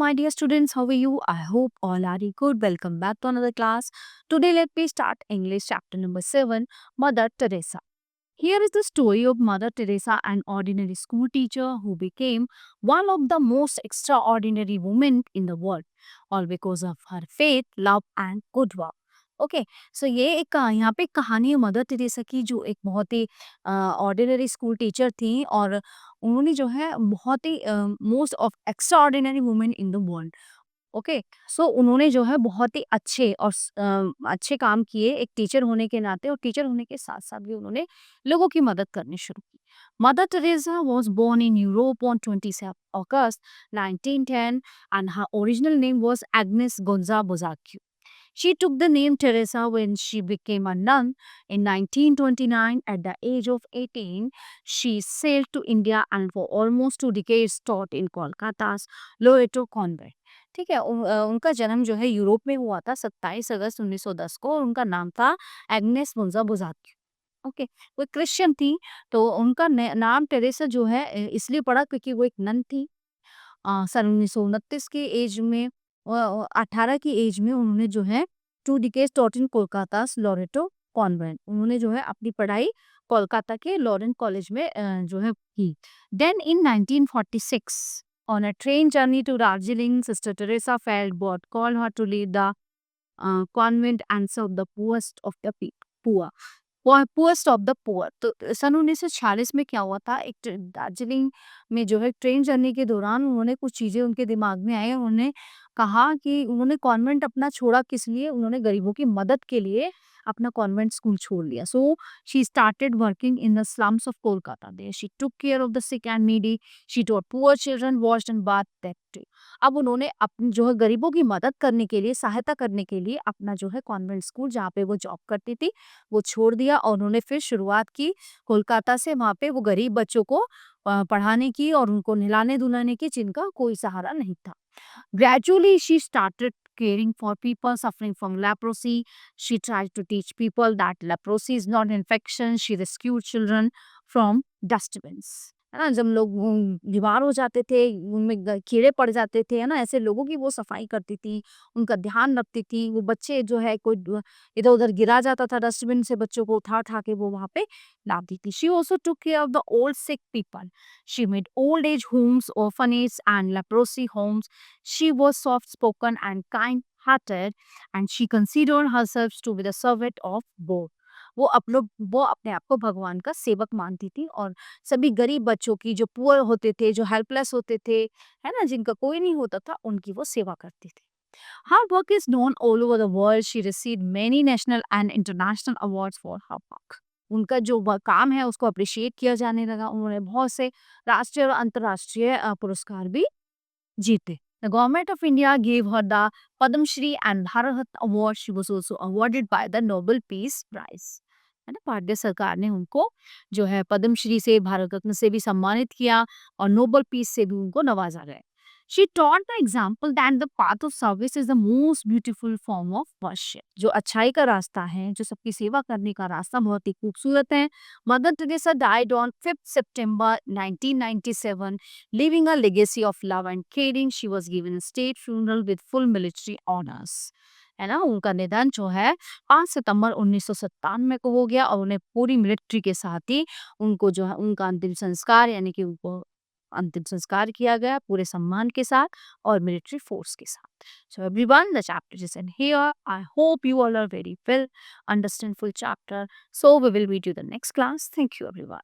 my dear students. How are you? I hope all are good. Welcome back to another class. Today, let me start English chapter number 7, Mother Teresa. Here is the story of Mother Teresa, an ordinary school teacher who became one of the most extraordinary women in the world, all because of her faith, love, and good work. Okay so ये एक यहाँ पे कहानी है mother Teresa की, जो एक बहुत ही ऑर्डिनरी स्कूल टीचर थी और उन्होंने जो है बहुत ही most of extra ordinary women in the. ओके सो उन्होंने जो है बहुत ही अच्छे और अच्छे काम किए एक टीचर होने के नाते, और टीचर होने के साथ साथ भी उन्होंने लोगों की मदद करनी शुरू की। Mother Teresa was born in Europe on 27 August 1910 and her original name was Agnes Gonxha Bojaxhiu. She took the name Teresa when she became a nun in 1929. At the age of 18, she sailed to India and for almost 2 decades taught in Kolkata's Loreto Convent. ठीक है, उनका जन्म जो है Europe में हुआ था 27 August 1910 को, और उनका नाम था एग्नेस मुंजा बुजाकी। ओके वो क्रिश्चियन थी, तो उनका नाम टेरेसा जो है इसलिए पड़ा क्योंकि वो एक नन थी। सन 1929 के एज में 18 की एज में उन्होंने जो है 2 decades taught in Kolkata Loreto convent, उन्होंने जो है अपनी पढ़ाई कोलकाता के लॉरेंट कॉलेज में जो है की। Then in 1946 on a train journey to Darjeeling, Sister Teresa felt God called her to lead the convent and serve the poorest of the poor. Poorest of the poor. तो सन 1946 में क्या हुआ था, एक दार्जिलिंग में जो है ट्रेन जर्नी के दौरान उन्होंने कुछ चीज़ें उनके दिमाग में आई। उन्होंने कहा कि उन्होंने कॉन्वेंट अपना छोड़ा किस लिए, उन्होंने गरीबों की मदद के लिए अपना कॉन्वेंट स्कूल छोड़ लिया। So she started working in the slums of Kolkata. There she took care of the sick and needy, she taught poor children, washed and bath them too. अब उन्होंने अपनी जो है गरीबों की मदद करने के लिए, सहायता करने के लिए अपना जो है कॉन्वेंट स्कूल जहाँ पे वो जॉब करती थी वो छोड़ दिया, और उन्होंने फिर शुरुआत की कोलकाता से। वहाँ पे वो गरीब बच्चों को पढ़ाने की और उनको नहलाने धुलाने की, जिनका कोई सहारा नहीं था। Gradually, she started caring for people suffering from leprosy. She tried to teach people that leprosy is not an infection. She rescued children from dustbins. है ना, जब लोग बीमार हो जाते थे, उनमें कीड़े पड़ जाते थे, है ना, ऐसे लोगों की वो सफाई करती थी, उनका ध्यान रखती थी। वो बच्चे जो है कोई इधर उधर गिरा जाता था डस्टबिन से, बच्चों को उठा उठा के वो वहाँ पे लाती थी। She also took care of the old sick people. She made old age homes, orphanages and leprosy homes. She was soft spoken and kind hearted, and she considered herself to be the servant of God. वो अपने आप को भगवान का सेवक मानती थी, और सभी गरीब बच्चों की, जो पुअर होते थे, जो हेल्पलेस होते थे, है ना, जिनका कोई नहीं होता था, उनकी वो सेवा करती थी। Her work is known all over the world. She received many national and international awards for her work. उनका जो काम है उसको अप्रिशिएट किया जाने लगा। उन्होंने बहुत से राष्ट्रीय और अंतर्राष्ट्रीय पुरस्कार भी जीते। The government of India gave her the Padma Shri and Bharat Ratna award. She was also awarded by the Nobel Peace Prize. है ना, भारतीय सरकार ने उनको जो है पद्मश्री से, भारत रत्न से भी सम्मानित किया, और नोबेल पीस से भी उनको नवाजा गया। She taught the example that the path of service is the most beautiful form of worship. जो अच्छाई का रास्ता है, जो सबकी सेवा करने का रास्ता, बहुत ही खूबसूरत है। Mother Teresa died on 5th September 1997, leaving a legacy of love and caring. She was given a state funeral with full military honors. है ना, उनका निधन जो है 5 सितंबर 1997 को हो गया, और उन्हें पूरी मिलिट्री के साथ ही उनको जो है उनका अंतिम संस्कार, यानी कि उनको अंतिम संस्कार किया गया पूरे सम्मान के साथ और मिलिट्री फोर्स के साथ। So everyone, the chapter is in here. I hope you all are very well understand full chapter. So we will meet you the next class. Thank you everyone.